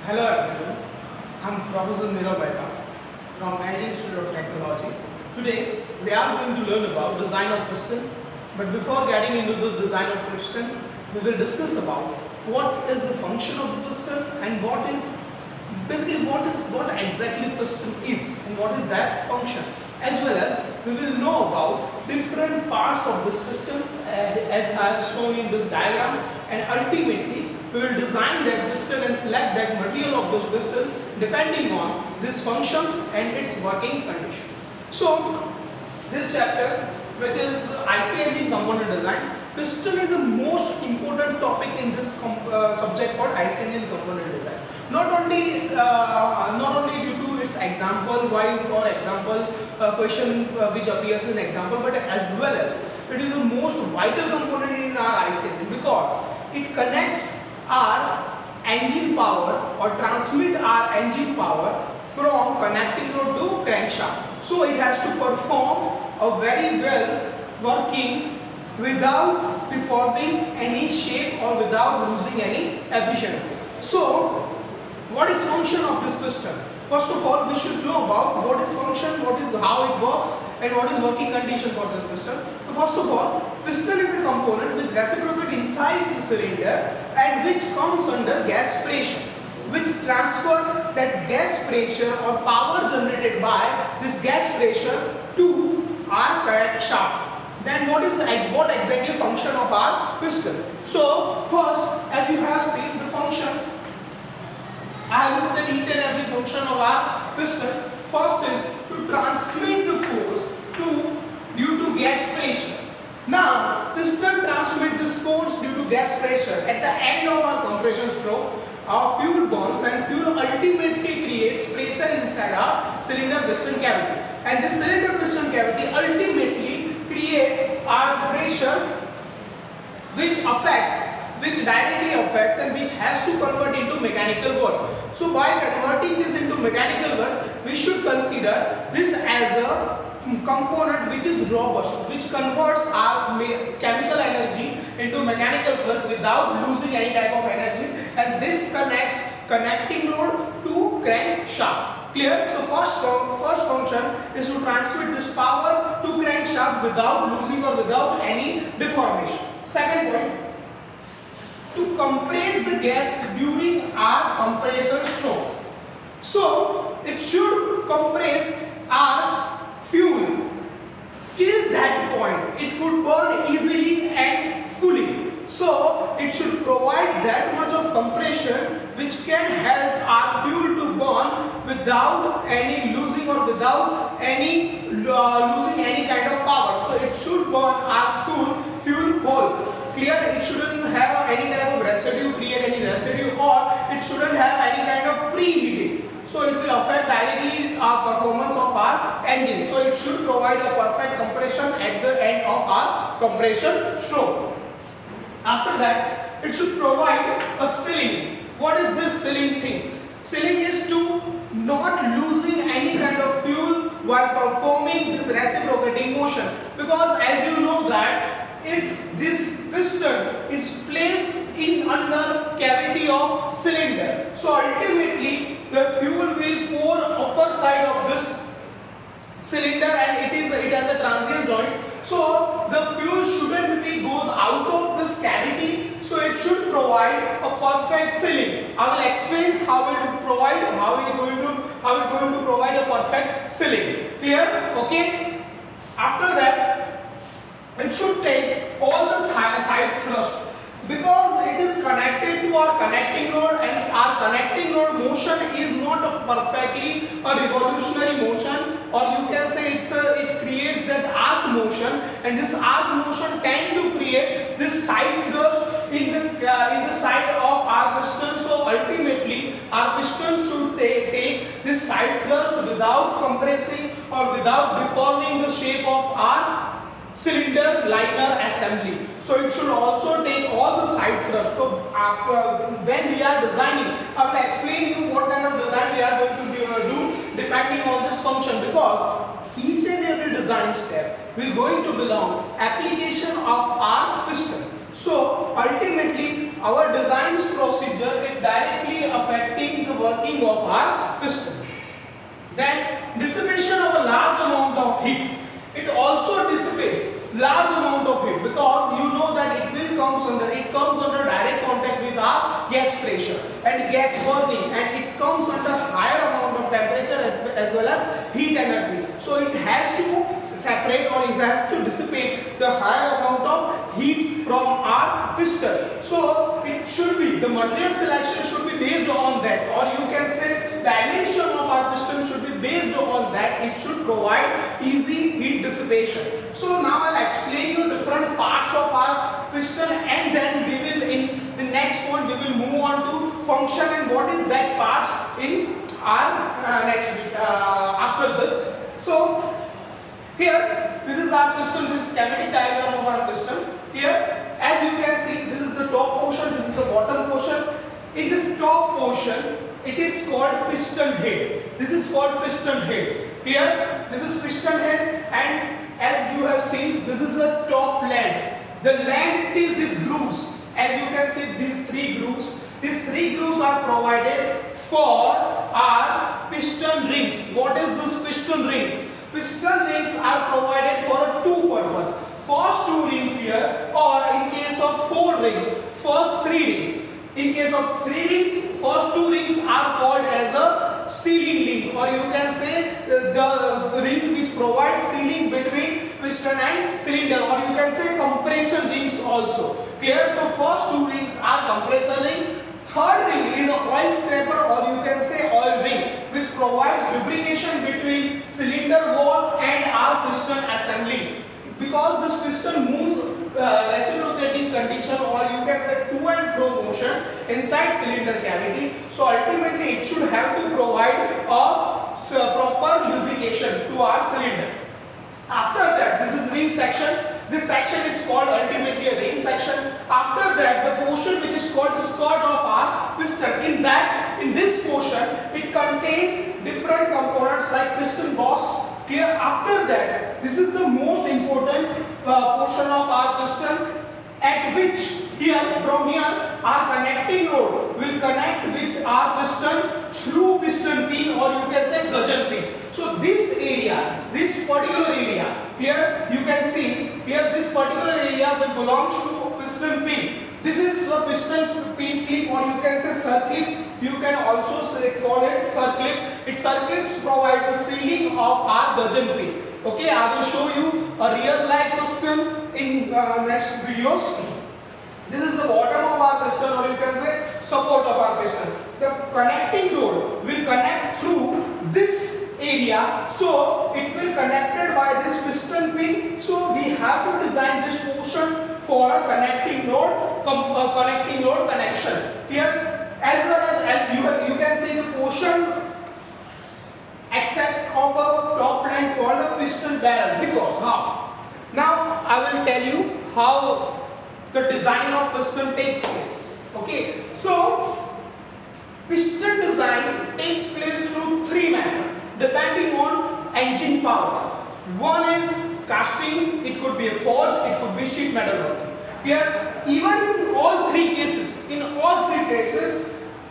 Hello everyone, I'm Professor Nirav Mehta from Indian Institute of Technology. Today we are going to learn about design of piston, but before getting into this design of piston, we will discuss about what is the function of the piston and what exactly piston is and what is that function, as well as we will know about different parts of this piston as I have shown in this diagram, and ultimately we will design that piston and select that material of those piston depending on these functions and its working condition. So this chapter, which is IC engine component design, piston is the most important topic in this subject called IC engine component design. Not only due to its example wise or example question which appears in example, but as well as it is the most vital component in our IC engine because it connects our engine power or transmit our engine power from connecting rod to crankshaft. So it has to perform a very well working without deforming any shape or without losing any efficiency. So what is function of this piston? First of all, we should know about what is function, how it works, and what is working condition for the piston. So first of all, piston is a component which reciprocates inside the cylinder and which comes under gas pressure, which transfer that gas pressure or power generated by this gas pressure to our crankshaft. Then what exactly function of our piston? So first, as you have seen the functions, I have listed each and every function of our piston. First is to transmit the force due to gas pressure. Now, piston transmit this force due to gas pressure. At the end of our compression stroke, our fuel burns and fuel ultimately creates pressure inside our cylinder piston cavity. And this cylinder piston cavity ultimately creates our pressure which directly affects and which has to convert into mechanical work. So by converting this into mechanical work, we should consider this as a component which is robust, which converts our chemical energy into mechanical work without losing any type of energy, and this connects connecting rod to crankshaft. Clear? So first function is to transmit this power to crankshaft without losing or without any deformation. Second point, to compress the gas during our compression stroke. So it should compress our fuel till that point. It could burn easily and fully. So it should provide that much of compression which can help our fuel to burn without any losing or without any losing any kind of power. So it should burn our fuel whole. Clear? It shouldn't have any type of residue, create any residue, or it shouldn't have any kind of preheating. So it will affect directly our performance of our engine. So it should provide a perfect compression at the end of our compression stroke. After that, it should provide a sealing. What is this sealing thing? Sealing is to not losing any kind of fuel while performing this reciprocating motion, because as you know that this piston is placed in under cavity of cylinder. So ultimately the fuel will pour upper side of this cylinder and it has a transient joint. So the fuel shouldn't goes out of this cavity. So it should provide a perfect sealing. I will explain how it going to provide a perfect sealing. Clear? Okay. After that, it should take all the side thrust because it is connected to our connecting rod, and our connecting rod motion is not perfectly a revolutionary motion, or you can say it creates that arc motion, and this arc motion tend to create this side thrust in the side of our piston. So ultimately our piston should take this side thrust without compressing or without deforming the shape of our cylinder liner assembly. So it should also take all the side thrust. So when we are designing, I will explain you what kind of design we are going to do depending on this function, because each and every design step will going to belong application of our piston. So ultimately our design procedure is directly affecting the working of our piston. Then dissipation of a large amount of heat. It also dissipates large amount of heat because you know that it comes under direct contact with our gas pressure and gas burning, and it comes under higher amount of temperature as well as heat energy. So it has to separate, or it has to dissipate the higher amount of heat from our piston. So it should be, the material selection should be based on that, or you can say dimension of our piston should be based on that. It should provide easy heat dissipation. So now I'll explain you different parts of our piston, and then we will, in the next point, we will move on to function and what is that part in our next bit after this. So here, this is our piston, this schematic diagram of our piston. Here, as you can see, this is the top portion, this is the bottom portion. In this top portion, it is called piston head. This is called piston head. Here, this is piston head, and as you have seen, this is a top land. The land till these grooves. As you can see, these three grooves. These three grooves are provided for our piston rings. What is this piston rings? Piston rings are provided for two purposes. First two rings here, or in case of four rings, first three rings. In case of three rings, first two rings are called as a sealing link, or you can say the ring which provides sealing between piston and cylinder, or you can say compression rings also. Clear? So first two rings are compression ring. Third ring is an oil scraper, or you can say oil ring, which provides lubrication between cylinder wall and our piston assembly. Because this piston moves reciprocating condition, or you can say to and fro motion inside cylinder cavity, so ultimately it should have to provide a proper lubrication to our cylinder. After that, this is ring section. This section is called ultimately a ring section. After that, the portion which is called the skirt of our piston. In this portion, it contains different components like piston boss. Here, after that, this is the most important portion of our piston, at which from here our connecting rod will connect with our piston through piston pin, or you can say gudgeon pin. So this area, this particular area, here you can see, here this particular area will belongs to piston pin. This is a piston pin clip, or you can say circlip. You can also say, call it circlip. It circlips provides the sealing of our gudgeon pin. Okay, I will show you a real life piston in next videos. This is the bottom of our piston, or you can say support of our piston. The connecting rod will connect through this area, so it will connected by this piston pin. So we have to design this portion for a connecting rod connection. Here, as well as you can see the portion except of a top line called a piston barrel. Because how? Now I will tell you how the design of piston takes place. Okay, so piston design takes place through three methods depending on engine power. One is casting, it could be a forged, it could be sheet metal working. Here, even in all three cases,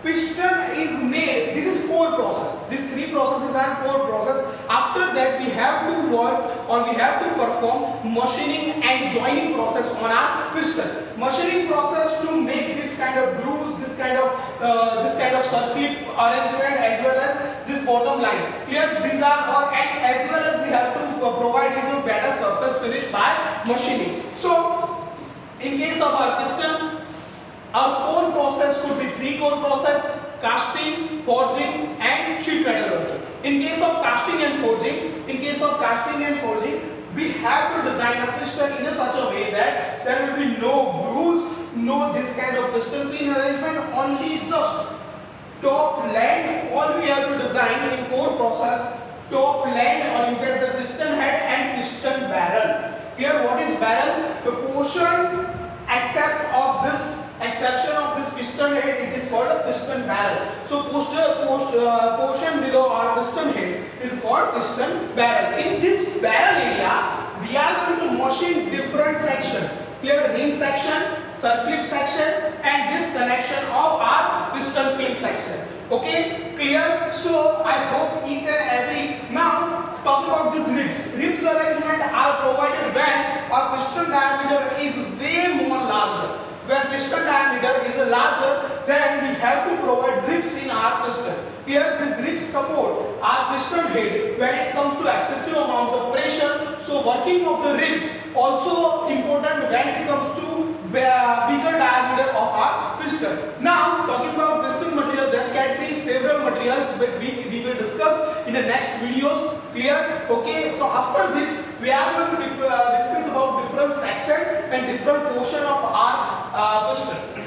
piston is made. This is core process. These three processes are core process. After that, we have to work, or we have to perform machining and joining process on our piston. Machining process to make this kind of grooves, this kind of circlip arrangement, as well as this bottom line. Here, these are, and as well as we have to provide is a better surface finish by machining. So, in case of our piston, our core process could be three core process: casting, forging, and sheet metal working. In case of casting and forging, we have to design a piston in such a way that there will be no grooves, no this kind of piston pin arrangement, only just top land. All we have to design in core process: top land, or you can say piston head and piston barrel. Here, what is barrel? The portion exception of this piston head, it is called a piston barrel. So portion below our piston head is called piston barrel. In this barrel area, we are going to machine different section. Here, ring section, circlip section and this connection of our piston pin section. Okay, clear? So I hope each and every. Now talk about these ribs. Ribs arrangement are provided when our piston diameter is way more larger. When piston diameter is larger, then we have to provide ribs in our piston. Here these ribs support our piston head when it comes to excessive amount of pressure. So working of the ribs also important when it comes to bigger diameter of our piston. Now talking about piston material, there can be several materials but we will discuss in the next videos. Clear? Okay, so after this we are going to discuss about different section and different portion of our piston.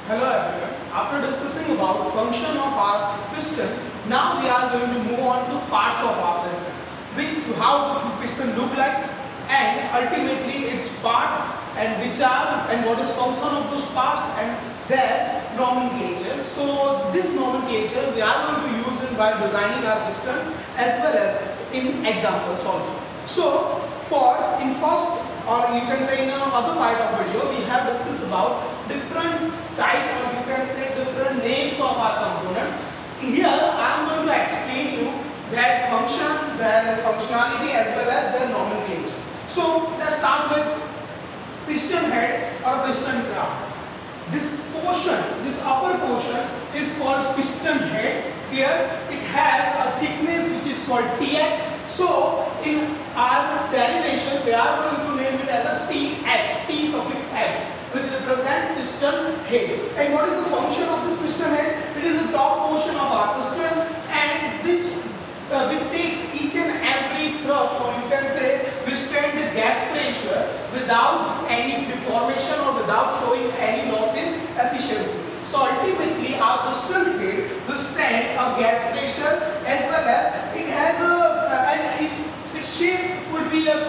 Hello everyone. After discussing about function of our piston, now we are going to move on to parts of our piston, which how the piston look like and ultimately its parts and which are and what is function of those parts and their nomenclature. So this nomenclature we are going to use in while designing our piston as well as in examples also. So for in first or you can say in other part of video we have discussed about different type or you can say different names of our component. Here I am going to explain you their function, their functionality as well as their nomenclature. So let's start with piston head or piston crown. This portion, this upper portion is called piston head. Here it has a thickness which is called TH. So in our derivation we are going to name it as a TH, T suffix H, which represent piston head. And what is the function of this piston head? It is the top portion of our piston and which takes each and every thrust or you can say withstand the gas pressure without any deformation or without showing any loss in efficiency. So ultimately our piston head withstand a gas pressure as well as it has a and its shape could be a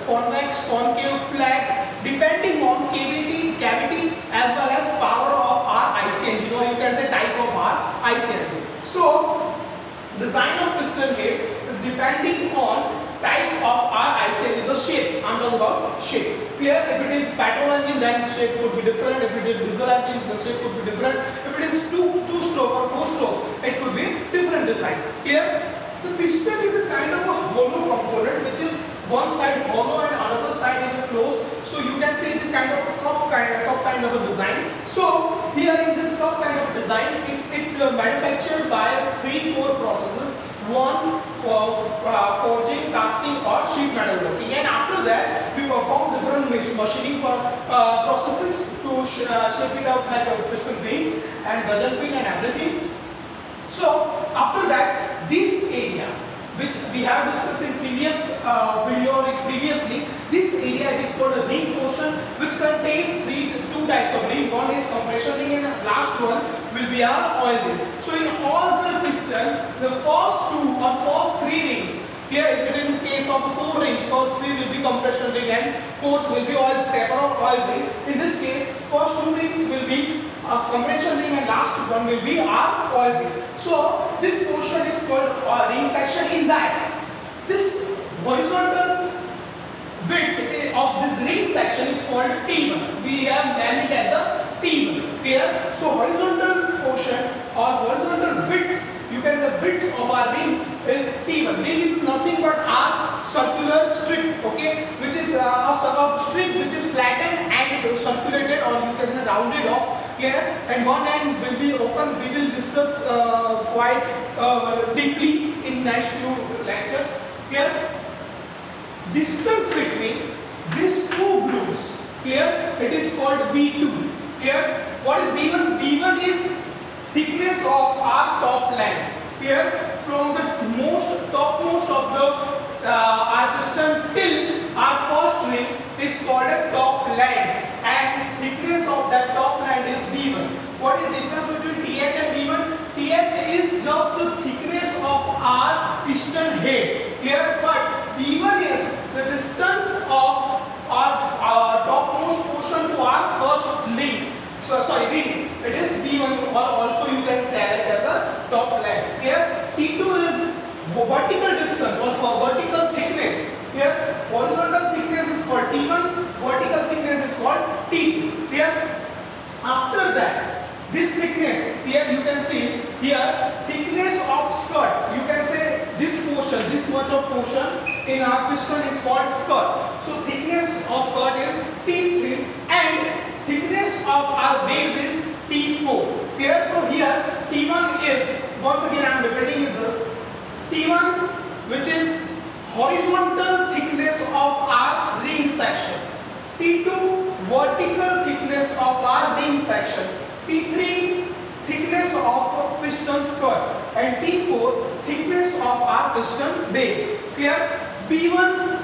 convex, concave, flat depending on cavity as well as power of our IC engine or you can say type of our IC engine. So design of piston head is depending on type of our IC engine, the shape. I am talking about shape. Here if it is petrol engine then shape could be different, if it is diesel engine the shape could be different, if it is two stroke or four stroke it could be different design. Clear? The piston is a kind of a hollow component which is one side hollow and another side is closed. So you can say it is kind of a cup kind of a design. So here in this cup kind of design, it manufactured by three core processes. One forging, casting or sheet metal working, and after that we perform different machining processes to shape it out like piston pins and bezel pin and everything. So after that this area which we have discussed in previous video previously, this area it is called a ring portion which contains two types of ring. One is compression ring and last one will be our oil ring. So in all the piston, the first two or first three rings, here if it is in case of four rings, first three will be compression ring and fourth will be oil stepper or oil ring. In this case, first two rings will be compression ring and last one will be our oil ring. So this portion is called ring section. In that, this horizontal width of this ring section is called T1. We have named it as a T1. Clear? So horizontal portion or horizontal width, you can say width of our ring is T1. Ring is nothing but our circular strip, okay, which is a strip which is flattened and circulated or you can say rounded off. Clear? And one end will be open. We will discuss quite deeply in next few lectures. Clear? Distance between these two grooves, clear, it is called B2. Clear? What is B1? B1 is thickness of our top line. Clear? From the topmost of the our piston till our first ring is called a top line, and thickness of that top line is B1. What is the difference between TH and B1? TH is just the thickness of our piston head. Clear? But B1 is the distance of our topmost portion to our first ring. So sorry, ring. It is B1 or also you can tell it as a top line. Clear? T2 is vertical distance or for vertical thickness. Here, horizontal thickness is called T1, vertical thickness is called T2. Here, after that, this thickness, here you can see here, thickness of skirt, you can say this portion, this much of portion in our piston is called skirt. So thickness of skirt is T3 and thickness of our base is T4. Clear? So here T1 is, once again I am repeating this, T1 which is horizontal thickness of our ring section, T2 vertical thickness of our ring section, T3 thickness of piston skirt and T4 thickness of our piston base. Clear? B1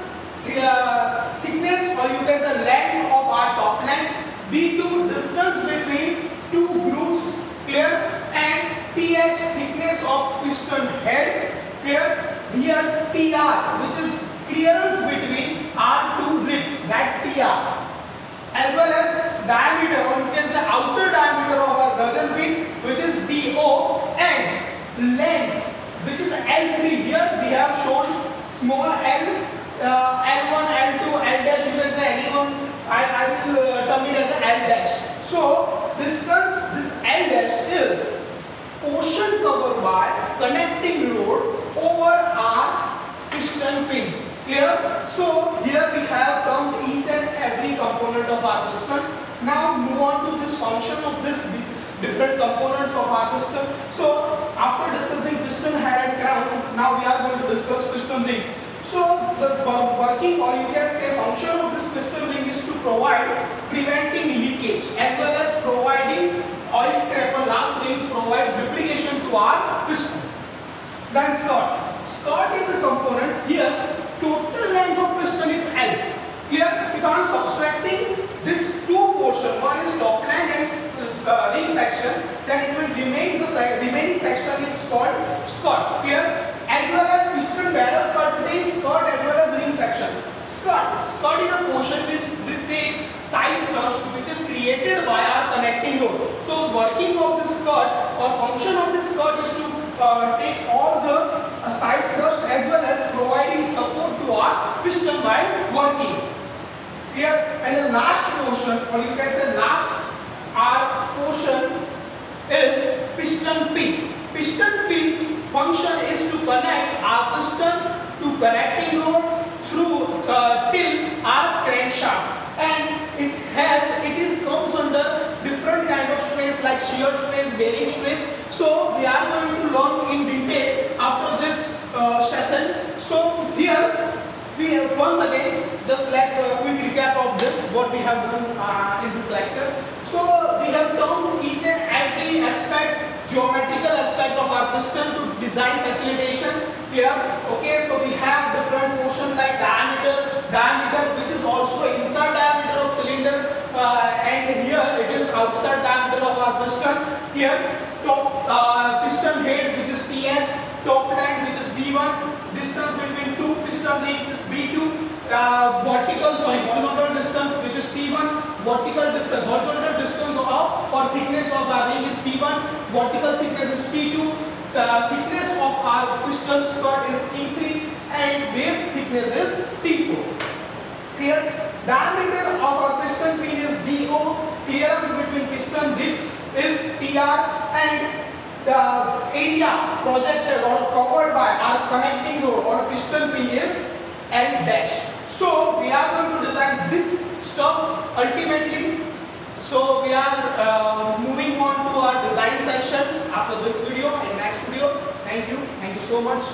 thickness or you can say length of our top length, B2 distance between two grooves. Clear? And TH thickness of piston head. Clear? Here TR which is clearance between our two ribs, that TR, as well as diameter or you can say outer diameter of our gudgeon pin which is DO, and length which is L3. Here we have shown small l, L1, L2, L dash, you can say anyone, I will term it as a L dash. So distance, this L dash is portion covered by connecting rod over our piston pin. Clear? So here we have termed each and every component of our piston. Now move on to this function of this different components of our piston. So after discussing piston head and crown, now we are going to discuss piston rings. So the working or you can say function of this piston ring is to provide preventing leakage as well as providing oil scraper. Last ring provides lubrication to our piston. Then skirt. Skirt is a component. Here total length of piston is L. Clear? If I am subtracting this two portion, one is top land and ring section, then it will remain the remaining section is called skirt. Clear? As well as piston barrel contains skirt as well as ring section. Skirt is a portion which takes side thrust which is created by our connecting rod. So working of the skirt or function of the skirt is to take all the side thrust as well as providing support to our piston while working. Here, and the last portion or you can say last our portion is piston pin. Piston pin's function is to connect our piston to connecting rod through till our crankshaft, and it comes under different kind of stress like shear stress, bearing stress. So we are going to learn in detail after this session. So here we once again just like a quick recap of this what we have done in this lecture. So we have done each and every aspect, geometrical aspect of our piston to design facilitation. Clear? Okay, so we have different portion like diameter which is also inside diameter of cylinder, and here it is outside diameter of our piston. Here top piston head which is TH, top length which is B1, distance between two piston rings is B2, horizontal distance which is T1, horizontal distance of or thickness of our ring is T1, vertical thickness is T2, thickness of our piston skirt is T3 and base thickness is T4. Clear? Diameter of our piston pin is DO, clearance between piston ribs is TR, and the area projected or covered by our connecting rod or piston pin is L dash. So we are going to design this stuff ultimately. So we are moving on to our design section after this video and next video. Thank you so much.